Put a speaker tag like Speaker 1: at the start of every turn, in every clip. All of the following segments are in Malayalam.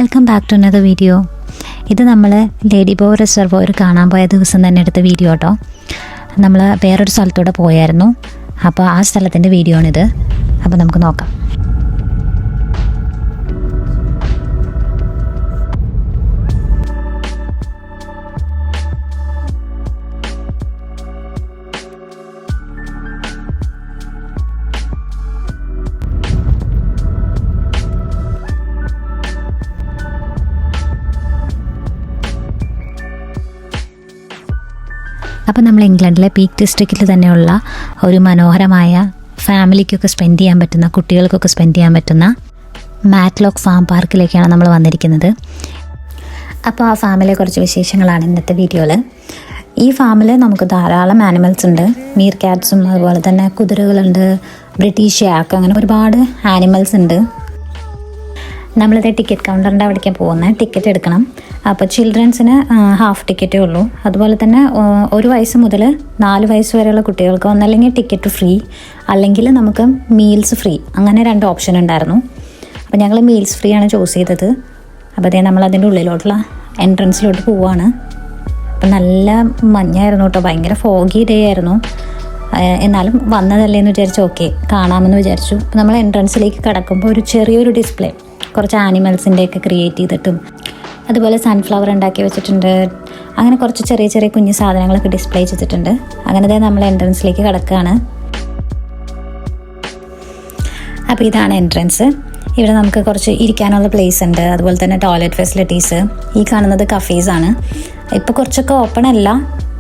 Speaker 1: Welcome back to another video. ഇത് നമ്മൾ ലേഡി ബോ റിസർവോയർ കാണാൻ പോയ ദിവസം തന്നെ എടുത്ത വീഡിയോ കേട്ടോ. നമ്മൾ വേറൊരു സ്ഥലത്തൂടെ പോയായിരുന്നു. അപ്പോൾ ആ സ്ഥലത്തിൻ്റെ വീഡിയോ ആണിത്. അപ്പോൾ നമുക്ക് നോക്കാം. അപ്പോൾ നമ്മൾ ഇംഗ്ലണ്ടിലെ പീക്ക് ഡിസ്ട്രിക്റ്റിൽ തന്നെയുള്ള ഒരു മനോഹരമായ ഫാമിലിക്കൊക്കെ സ്പെൻഡ് ചെയ്യാൻ പറ്റുന്ന, കുട്ടികൾക്കൊക്കെ സ്പെൻഡ് ചെയ്യാൻ പറ്റുന്ന മാറ്റ്ലോക്ക് ഫാം പാർക്കിലേക്കാണ് നമ്മൾ വന്നിരിക്കുന്നത്. അപ്പോൾ ആ ഫാമിലെ കുറച്ച് വിശേഷങ്ങളാണ് ഇന്നത്തെ വീഡിയോയിൽ. ഈ ഫാമിൽ നമുക്ക് ധാരാളം ആനിമൽസ് ഉണ്ട്. മീർ ക്യാറ്റ്സും അതുപോലെ തന്നെ കുതിരകളുണ്ട്, ബ്രിട്ടീഷ് യാക്ക്, അങ്ങനെ ഒരുപാട് ആനിമൽസ് ഉണ്ട്. നമ്മളിത് ടിക്കറ്റ് കൗണ്ടറിൻ്റെ അവിടേക്കാണ് പോകുന്നത്. ടിക്കറ്റ് എടുക്കണം. അപ്പോൾ ചിൽഡ്രൻസിന് ഹാഫ് ടിക്കറ്റേ ഉള്ളൂ. അതുപോലെ തന്നെ 1 വയസ്സ് മുതൽ 4 വയസ്സ് വരെയുള്ള കുട്ടികൾക്ക് ഒന്നല്ലെങ്കിൽ ടിക്കറ്റ് ഫ്രീ, അല്ലെങ്കിൽ നമുക്ക് മീൽസ് ഫ്രീ, അങ്ങനെ 2 ഓപ്ഷൻ ഉണ്ടായിരുന്നു. അപ്പോൾ ഞങ്ങൾ മീൽസ് ഫ്രീ ആണ് ചൂസ് ചെയ്തത്. അപ്പോൾ അതേ നമ്മളതിൻ്റെ ഉള്ളിലോട്ടുള്ള എൻട്രൻസിലോട്ട് പോവുകയാണ്. അപ്പോൾ നല്ല മഞ്ഞായിരുന്നു കേട്ടോ, ഭയങ്കര ഫോഗി ഡേ ആയിരുന്നു. എന്നാലും വന്നതല്ലേ എന്ന് വിചാരിച്ചു, ഓക്കെ കാണാമെന്ന് വിചാരിച്ചു. നമ്മൾ എൻട്രൻസിലേക്ക് കടക്കുമ്പോൾ ഒരു ചെറിയൊരു ഡിസ്പ്ലേ കുറച്ച് ആനിമൽസിൻ്റെയൊക്കെ ക്രിയേറ്റ് ചെയ്തിട്ടും, അതുപോലെ സൺഫ്ലവർ ഉണ്ടാക്കി വെച്ചിട്ടുണ്ട്. അങ്ങനെ കുറച്ച് ചെറിയ ചെറിയ കുഞ്ഞു സാധനങ്ങളൊക്കെ ഡിസ്പ്ലേ ചെയ്തിട്ടുണ്ട്. അങ്ങനെ നമ്മൾ എൻട്രൻസിലേക്ക് കടക്കുകയാണ്. അപ്പോൾ ഇതാണ് എൻട്രൻസ്. ഇവിടെ നമുക്ക് കുറച്ച് ഇരിക്കാനുള്ള പ്ലേസ് ഉണ്ട്, അതുപോലെ തന്നെ ടോയ്ലറ്റ് ഫെസിലിറ്റീസ്. ഈ കാണുന്നത് കഫേസാണ്. ഇപ്പോൾ കുറച്ചൊക്കെ ഓപ്പൺ അല്ല,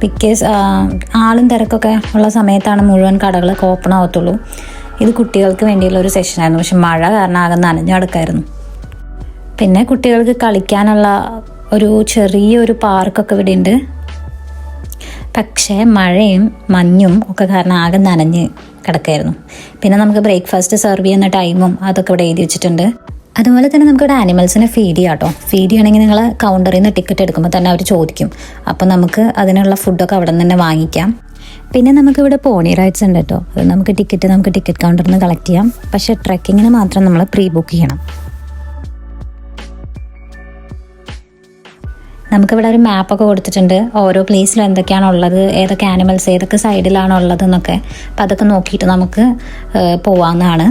Speaker 1: ബിക്കോസ് ആളും തിരക്കൊക്കെ ഉള്ള സമയത്താണ് മുഴുവൻ കടകളൊക്കെ ഓപ്പൺ ആവത്തുള്ളൂ. ഇത് കുട്ടികൾക്ക് വേണ്ടിയുള്ള ഒരു സെഷനായിരുന്നു, പക്ഷെ മഴ കാരണം ആകെ നനഞ്ഞു കിടക്കായിരുന്നു. പിന്നെ കുട്ടികൾക്ക് കളിക്കാനുള്ള ഒരു ചെറിയൊരു പാർക്കൊക്കെ ഇവിടെ ഉണ്ട്. പക്ഷേ മഴയും മഞ്ഞും ഒക്കെ കാരണം ആകെ നനഞ്ഞ് കിടക്കായിരുന്നു. പിന്നെ നമുക്ക് ബ്രേക്ക്ഫാസ്റ്റ് സെർവ് ചെയ്യുന്ന ടൈമും അതൊക്കെ ഇവിടെ എഴുതി വെച്ചിട്ടുണ്ട്. അതുപോലെ തന്നെ നമുക്കിവിടെ ആനിമൽസിനെ ഫീഡ് ചെയ്യാം കേട്ടോ. ഫീഡ് ചെയ്യണമെങ്കിൽ നിങ്ങൾ കൗണ്ടറിൽ നിന്ന് ടിക്കറ്റ് എടുക്കുമ്പോൾ തന്നെ അവർ ചോദിക്കും. അപ്പോൾ നമുക്ക് അതിനുള്ള ഫുഡൊക്കെ അവിടെ നിന്ന് തന്നെ വാങ്ങിക്കാം. പിന്നെ നമുക്കിവിടെ പോണി റൈഡ്സ് ഉണ്ട് കേട്ടോ. അത് നമുക്ക് ടിക്കറ്റ് കൗണ്ടറിൽ നിന്ന് കളക്ട് ചെയ്യാം. പക്ഷേ ട്രെക്കിങ്ങിന് മാത്രം നമ്മൾ പ്രീ ബുക്ക് ചെയ്യണം. നമുക്കിവിടെ ഒരു മാപ്പൊക്കെ കൊടുത്തിട്ടുണ്ട്, ഓരോ പ്ലേസിലും എന്തൊക്കെയാണുള്ളത്, ഏതൊക്കെ ആനിമൽസ് ഏതൊക്കെ സൈഡിലാണുള്ളത് എന്നൊക്കെ. അപ്പോൾ അതൊക്കെ നോക്കിയിട്ട് നമുക്ക് പോവാവുന്നതാണ്.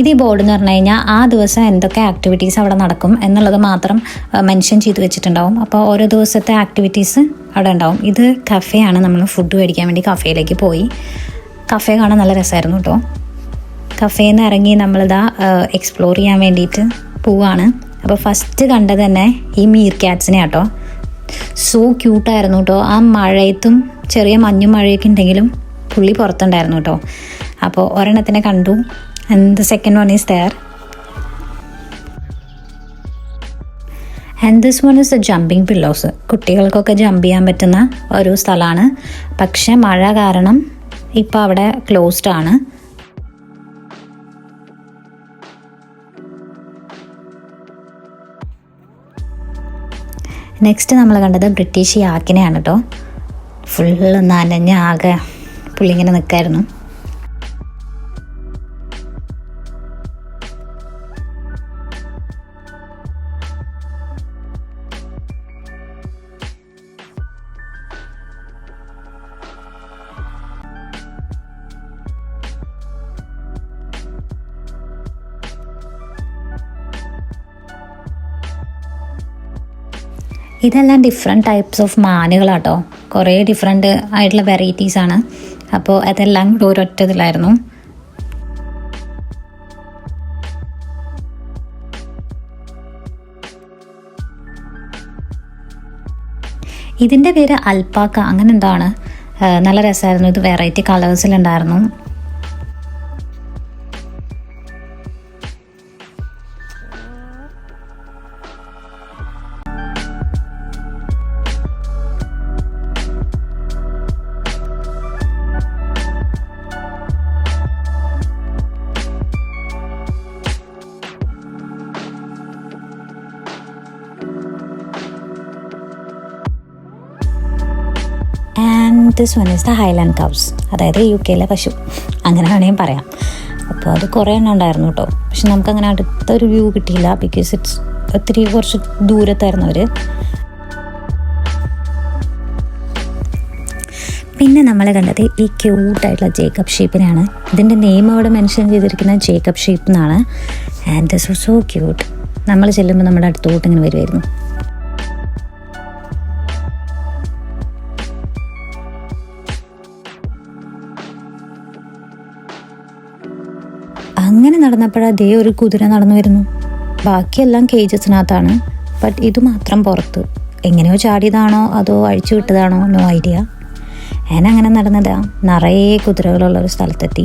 Speaker 1: ഇത് ഈ ബോർഡ് എന്ന് പറഞ്ഞു കഴിഞ്ഞാൽ ആ ദിവസം എന്തൊക്കെ ആക്ടിവിറ്റീസ് അവിടെ നടക്കും എന്നുള്ളത് മാത്രം മെൻഷൻ ചെയ്ത് വെച്ചിട്ടുണ്ടാവും. അപ്പോൾ ഓരോ ദിവസത്തെ ആക്ടിവിറ്റീസ് അവിടെ ഉണ്ടാവും. ഇത് കഫേയാണ്. നമ്മൾ ഫുഡ് മേടിക്കാൻ വേണ്ടി കഫേയിലേക്ക് പോയി. കഫേ കാണാൻ നല്ല രസമായിരുന്നു കേട്ടോ. കഫേയിൽ നിന്ന് ഇറങ്ങി നമ്മളിതാ എക്സ്പ്ലോർ ചെയ്യാൻ വേണ്ടിയിട്ട് പോവാണ്. അപ്പോൾ ഫസ്റ്റ് കണ്ടത് തന്നെ ഈ മീർ ക്യാറ്റ്സിനെ കേട്ടോ. സോ ക്യൂട്ടായിരുന്നു കേട്ടോ. ആ മഴയത്തും ചെറിയ മഞ്ഞും മഴയൊക്കെ ഉണ്ടെങ്കിലും പുള്ളി പുറത്തുണ്ടായിരുന്നു കേട്ടോ. അപ്പോൾ ഒരെണ്ണത്തിനെ കണ്ടു. And the second one is there. And this one is the jumping pillows. കുട്ടികൾക്കൊക്കെ ജമ്പ് ചെയ്യാൻ പറ്റുന്ന ഒരു സ്ഥലമാണ്. പക്ഷെ മഴ കാരണം ഇപ്പോൾ അവിടെ ക്ലോസ്ഡ് ആണ്. നെക്സ്റ്റ് നമ്മൾ കണ്ടത് ബ്രിട്ടീഷ് യാക്കിനെയാണ് കേട്ടോ. ഫുള്ള് നനഞ്ഞ് ആകെ പുള്ളി ഇങ്ങനെ നിൽക്കായിരുന്നു. ഇതെല്ലാം ഡിഫറെൻറ്റ് ടൈപ്സ് ഓഫ് മാനുകളാട്ടോ. കുറേ ഡിഫറെൻറ്റ് ആയിട്ടുള്ള വെറൈറ്റീസാണ്. അപ്പോൾ അതെല്ലാം കൂടെ ഒരൊറ്റ ഇതിലായിരുന്നു. ഇതിൻ്റെ പേര് അൽപ്പാക്ക, അങ്ങനെ എന്താണ്. നല്ല രസമായിരുന്നു. ഇത് വെറൈറ്റി കളേഴ്സിലുണ്ടായിരുന്നു. This one is the Highland cows, അതായത് UK പശു, അങ്ങനെ വേണമെങ്കിൽ പറയാം. അപ്പോൾ അത് കുറേ എണ്ണം ഉണ്ടായിരുന്നു കേട്ടോ. പക്ഷെ നമുക്കങ്ങനെ അടുത്തൊരു വ്യൂ കിട്ടിയില്ല, ബിക്കോസ് ഒത്തിരി കുറച്ച് ദൂരത്തായിരുന്നു അവർ. പിന്നെ നമ്മൾ കണ്ടത് ഈ ക്യൂട്ടായിട്ടുള്ള ജേക്കബ് ഷീപ്പിനെയാണ്. ഇതിൻ്റെ നെയിം അവിടെ മെൻഷൻ ചെയ്തിരിക്കുന്നത് ജേക്കബ് ഷീപ്പ് എന്നാണ്. And this was so cute. നമ്മൾ ചെല്ലുമ്പോൾ നമ്മുടെ അടുത്തോട്ട് ഇങ്ങനെ വരുമായിരുന്നു. അങ്ങനെ നടന്നപ്പോഴതേ ഒരു കുതിര നടന്നു വരുന്നു. ബാക്കിയെല്ലാം കേജസിനകത്താണ്, ബട്ട് ഇത് മാത്രം പുറത്ത്. എങ്ങനെയോ ചാടിയതാണോ അതോ അഴിച്ചു വിട്ടതാണോ, നോ ഐഡിയ. അങ്ങനെ നടന്നതാ നിറയെ കുതിരകളുള്ളൊരു സ്ഥലത്തെത്തി.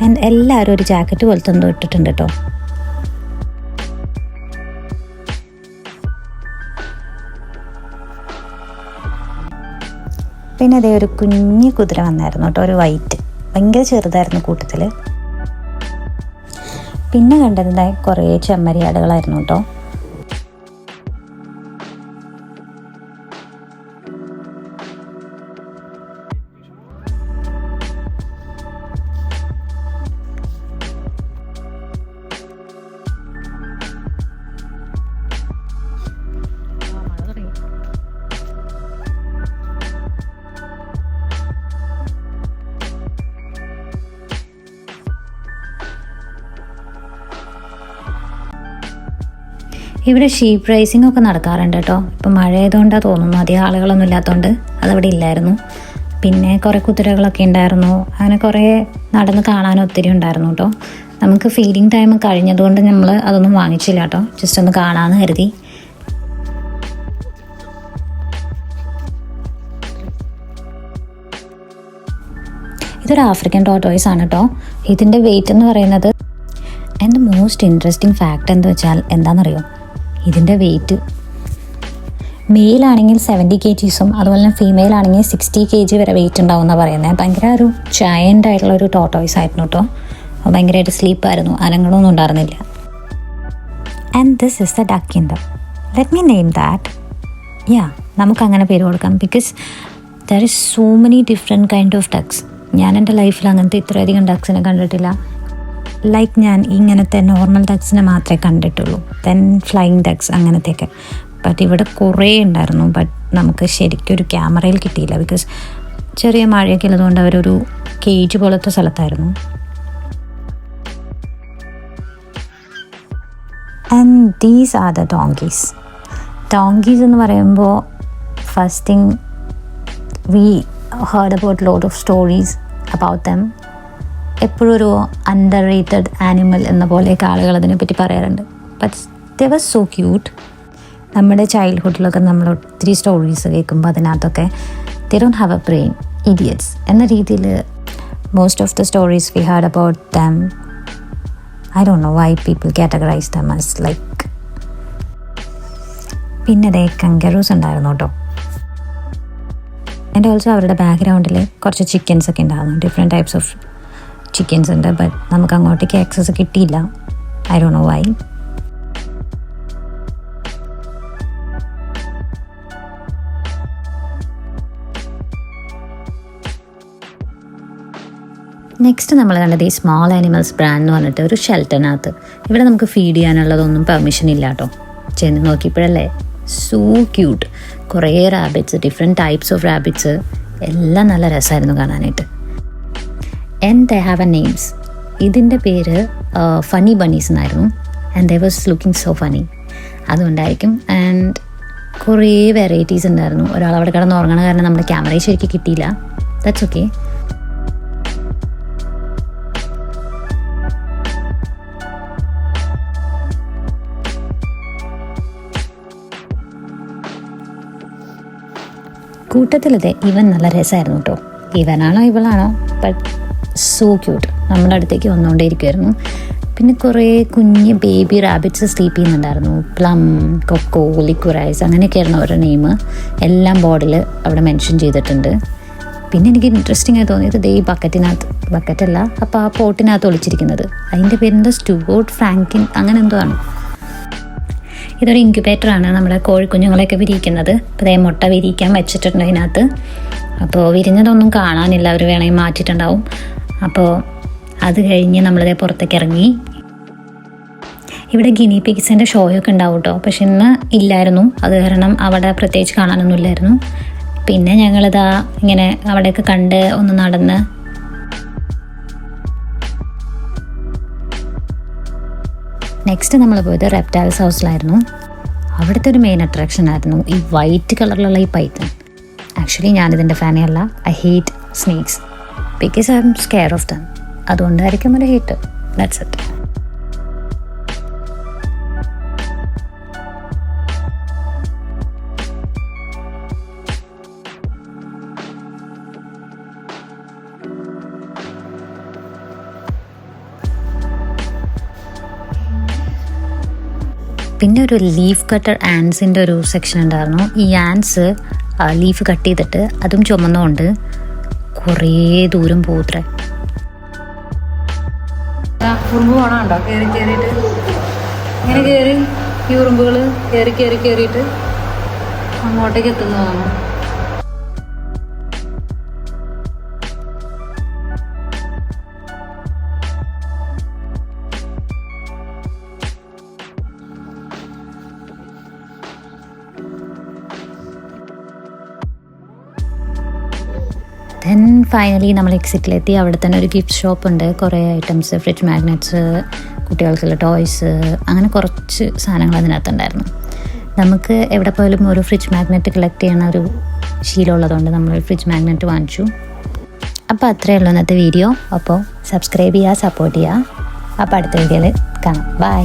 Speaker 1: ആൻഡ് എല്ലാവരും ഒരു ജാക്കറ്റ് പോലത്തെ എന്തോ ഇട്ടിട്ടുണ്ട് കേട്ടോ. പിന്നെ അതേ ഒരു കുഞ്ഞു കുതിര വന്നായിരുന്നു കേട്ടോ, ഒരു വൈറ്റ്, ഭയങ്കര ചെറുതായിരുന്നു കൂട്ടത്തിൽ. പിന്നെ കണ്ടതായി കുറേ ചെമ്മരിയാടുകളായിരുന്നു കേട്ടോ. ഇവിടെ ഷീപ്പ് റൈസിംഗ് ഒക്കെ നടക്കാറുണ്ട് കേട്ടോ. ഇപ്പം മഴ ആയതുകൊണ്ടാണ് തോന്നുന്നു, അധികം ആളുകളൊന്നും ഇല്ലാത്തതുകൊണ്ട് അതവിടെ ഇല്ലായിരുന്നു. പിന്നെ കുറേ കുതിരകളൊക്കെ ഉണ്ടായിരുന്നു. അങ്ങനെ കുറേ നടന്ന് കാണാനും ഒത്തിരി ഉണ്ടായിരുന്നു കേട്ടോ. നമുക്ക് ഫീഡിങ് ടൈം കഴിഞ്ഞതുകൊണ്ട് നമ്മൾ അതൊന്നും വാങ്ങിച്ചില്ല കേട്ടോ, ജസ്റ്റ് ഒന്ന് കാണാമെന്ന് കരുതി. ഇതൊരു ആഫ്രിക്കൻ ടോർട്ടോയ്സ് ആണ് കേട്ടോ. ഇതിൻ്റെ വെയിറ്റ് എന്ന് പറയുന്നത്, ആൻഡ് മോസ്റ്റ് ഇൻട്രസ്റ്റിംഗ് ഫാക്റ്റ് എന്ന് വെച്ചാൽ എന്താണെന്നറിയോ, ഇതിൻ്റെ വെയിറ്റ് മെയിലാണെങ്കിൽ 70 kgs അതുപോലെ തന്നെ ഫീമെയിൽ ആണെങ്കിൽ 60 kg വരെ വെയിറ്റ് ഉണ്ടാവും എന്നാണ് പറയുന്നത്. ഭയങ്കര ഒരു ജയൻ്റ് ആയിട്ടുള്ള ഒരു ടോർട്ടോയ്സ് ആയിരുന്നു കേട്ടോ. ഭയങ്കരമായിട്ട് സ്ലീപ്പായിരുന്നു, അനങ്ങളൊന്നും ഉണ്ടായിരുന്നില്ല. And this is the duck kingdom. Let me name that. നമുക്കങ്ങനെ പേര് കൊടുക്കാം, because there is so many different kind of ducts. ഞാൻ എൻ്റെ ലൈഫിൽ അങ്ങനത്തെ ഇത്രയധികം ഡക്സിനെ കണ്ടിട്ടില്ല. ലൈക്ക് ഞാൻ ഇങ്ങനത്തെ നോർമൽ ഡക്സിനെ മാത്രമേ കണ്ടിട്ടുള്ളൂ, ദെൻ ഫ്ലൈയിങ് ഡക്സ് അങ്ങനത്തെയൊക്കെ. ബട്ട് ഇവിടെ കുറേ ഉണ്ടായിരുന്നു. ബട്ട് നമുക്ക് ശരിക്കും ഒരു ക്യാമറയിൽ കിട്ടിയില്ല, ബിക്കോസ് ചെറിയ മഴയൊക്കെ ഉള്ളതുകൊണ്ട് അവരൊരു കേജ് പോലത്തെ സ്ഥലത്തായിരുന്നു. And these are the donkeys. Donkeys എന്ന് പറയുമ്പോൾ first thing we heard about lot of stories about them. എപ്പോഴും ഒരു അണ്ടർ റേറ്റഡ് ആനിമൽ എന്ന പോലെയൊക്കെ ആളുകൾ അതിനെപ്പറ്റി പറയാറുണ്ട്. But they was so cute. നമ്മുടെ ചൈൽഡ്ഹുഡിലൊക്കെ നമ്മൾ ഒത്തിരി സ്റ്റോറീസ് കേൾക്കുമ്പോൾ അതിനകത്തൊക്കെ they don't have a brain, idiots എന്ന രീതിയിൽ most of the stories we heard about them. I don't know why people categorize them as like. പിന്നെ ദേ കങ്കറൂസ് ഉണ്ടായിരുന്നു കേട്ടോ. ആൻഡ് ഓൾസോ അവരുടെ ബാക്ക്ഗ്രൗണ്ടിൽ കുറച്ച് ചിക്കൻസ് ഒക്കെ ഉണ്ടായിരുന്നു, ഡിഫറെൻറ്റ് ടൈപ്സ് ഓഫ് ചിക്കൻസ് ഉണ്ട്. ബട്ട് നമുക്ക് അങ്ങോട്ടേക്ക് ആക്സസ് കിട്ടിയില്ല, I don't know why. Next നമ്മൾ കണ്ടത് ഈ സ്മോൾ ആനിമൽസ് ബ്രാൻഡ് എന്ന് പറഞ്ഞിട്ട് ഒരു ഷെൽട്ടറിനകത്ത്. ഇവിടെ നമുക്ക് ഫീഡ് ചെയ്യാനുള്ളതൊന്നും പെർമിഷൻ ഇല്ല കേട്ടോ. ചെന്ന് നോക്കിയപ്പോഴല്ലേ സോ ക്യൂട്ട്. കുറേ rabbits, different types of rabbits, എല്ലാം നല്ല രസമായിരുന്നു കാണാനായിട്ട്. And they have A names. ഇതിൻ്റെ പേര് ഫണ്ണി ബണ്ണീസ് എന്നായിരുന്നു. And they was looking so funny, അതുകൊണ്ടായിരിക്കും. ആൻഡ് കുറേ വെറൈറ്റീസ് ഉണ്ടായിരുന്നു. ഒരാൾ അവിടെ കിടന്ന് ഉറങ്ങണ കാരണം നമ്മുടെ ക്യാമറയിൽ ശരിക്കും കിട്ടിയില്ല, ദാറ്റ്സ് ഓക്കെ. കൂട്ടത്തിലതെ ഇവൻ നല്ല രസമായിരുന്നു കേട്ടോ. ഇവനാണോ ഇവളാണോ, ബട്ട് സോ ക്യൂട്ട്. നമ്മുടെ അടുത്തേക്ക് വന്നുകൊണ്ടേ ഇരിക്കുമായിരുന്നു. പിന്നെ കുറേ കുഞ്ഞ് ബേബി റാബിറ്റ്സ് സ്ലീപ്പ് ചെയ്യുന്നുണ്ടായിരുന്നു. പ്ലം, കൊക്കോ, ലിക്വറൈസ് അങ്ങനെയൊക്കെയായിരുന്നു അവരുടെ നെയിം. എല്ലാം ബോർഡിൽ അവിടെ മെൻഷൻ ചെയ്തിട്ടുണ്ട്. പിന്നെ എനിക്ക് ഇൻട്രസ്റ്റിംഗ് ആയി തോന്നിയത് ദേ ഈ ബക്കറ്റല്ല, അപ്പോൾ ആ പോട്ടിനകത്ത് ഒളിച്ചിരിക്കുന്നത് അതിൻ്റെ പേരെന്താ, സ്റ്റുവർട്ട് ഫ്രാങ്കിൻ അങ്ങനെ എന്തോ ആണ്. ഇതൊരു ഇൻക്യുബേറ്ററാണ്, നമ്മുടെ കോഴിക്കുഞ്ഞുങ്ങളെയൊക്കെ വിരിയിക്കുന്നത്. അപ്പോൾ അതേ മുട്ട വിരിയിക്കാൻ വെച്ചിട്ടുണ്ട് അതിനകത്ത്. അപ്പോൾ വിരിഞ്ഞതൊന്നും കാണാനില്ല, അവർ വേണമെങ്കിൽ മാറ്റിയിട്ടുണ്ടാവും. അപ്പോൾ അത് കഴിഞ്ഞ് നമ്മളിതേ പുറത്തേക്ക് ഇറങ്ങി. ഇവിടെ ഗിനി പിഗ്സിൻ്റെ ഷോയൊക്കെ ഉണ്ടാവും കേട്ടോ, പക്ഷെ ഇന്ന് ഇല്ലായിരുന്നു. അത് കാരണം അവിടെ പ്രത്യേകിച്ച് കാണാനൊന്നും ഇല്ലായിരുന്നു. പിന്നെ ഞങ്ങളിതാ ഇങ്ങനെ അവിടെയൊക്കെ കണ്ട് ഒന്ന് നടന്ന് നെക്സ്റ്റ് നമ്മൾ പോയത് റെപ്റ്റൈൽസ് ഹൗസിലായിരുന്നു. അവിടുത്തെ ഒരു മെയിൻ അട്രാക്ഷൻ ആയിരുന്നു ഈ വൈറ്റ് കളറിലുള്ള ഈ പൈത്തൺ. ആക്ച്വലി ഞാനിതിൻ്റെ ഫാനേ അല്ല. I hate snakes because I M scare of them. അതുകൊണ്ടായിരിക്കും ഒരു ഹേറ്റ്. That's it. പിന്നെ ഒരു ലീഫ് കട്ടർ ആൻസിൻ്റെ ഒരു സെക്ഷൻ ഉണ്ടായിരുന്നു. ഈ ആൻസ് ലീഫ് കട്ട് ചെയ്തിട്ട് അതും ചുമന്നുകൊണ്ട് കുറേ ദൂരം പോത്രേ.
Speaker 2: ഉറുമ്പ് വേണമുണ്ടോ? കയറിയിട്ട് ഇങ്ങനെ കയറി ഈ ഉറുമ്പുകൾ കയറിയിട്ട് അങ്ങോട്ടേക്ക് എത്തുന്നതാണ്.
Speaker 1: ദെൻ ഫൈനലി നമ്മൾ എക്സിറ്റിലെത്തി. അവിടെ തന്നെ ഒരു ഗിഫ്റ്റ് ഷോപ്പ് ഉണ്ട്. കുറേ ഐറ്റംസ്, ഫ്രിഡ്ജ് മാഗ്നറ്റ്സ്, കുട്ടികൾക്കുള്ള ടോയ്സ്, അങ്ങനെ കുറച്ച് സാധനങ്ങൾ അതിനകത്തുണ്ടായിരുന്നു. നമുക്ക് എവിടെ പോയാലും ഒരു ഫ്രിഡ്ജ് മാഗ്നറ്റ് കളക്ട് ചെയ്യണ ഒരു ശീലമുള്ളതുകൊണ്ട് നമ്മളൊരു ഫ്രിഡ്ജ് മാഗ്നറ്റ് വാങ്ങിച്ചു. അപ്പോൾ അത്രയേ ഉള്ളൂ ഇന്നത്തെ വീഡിയോ. അപ്പോൾ സബ്സ്ക്രൈബ് ചെയ്യുക, സപ്പോർട്ട് ചെയ്യുക. അപ്പോൾ അടുത്ത വീഡിയോയിൽ കാണാം. ബൈ.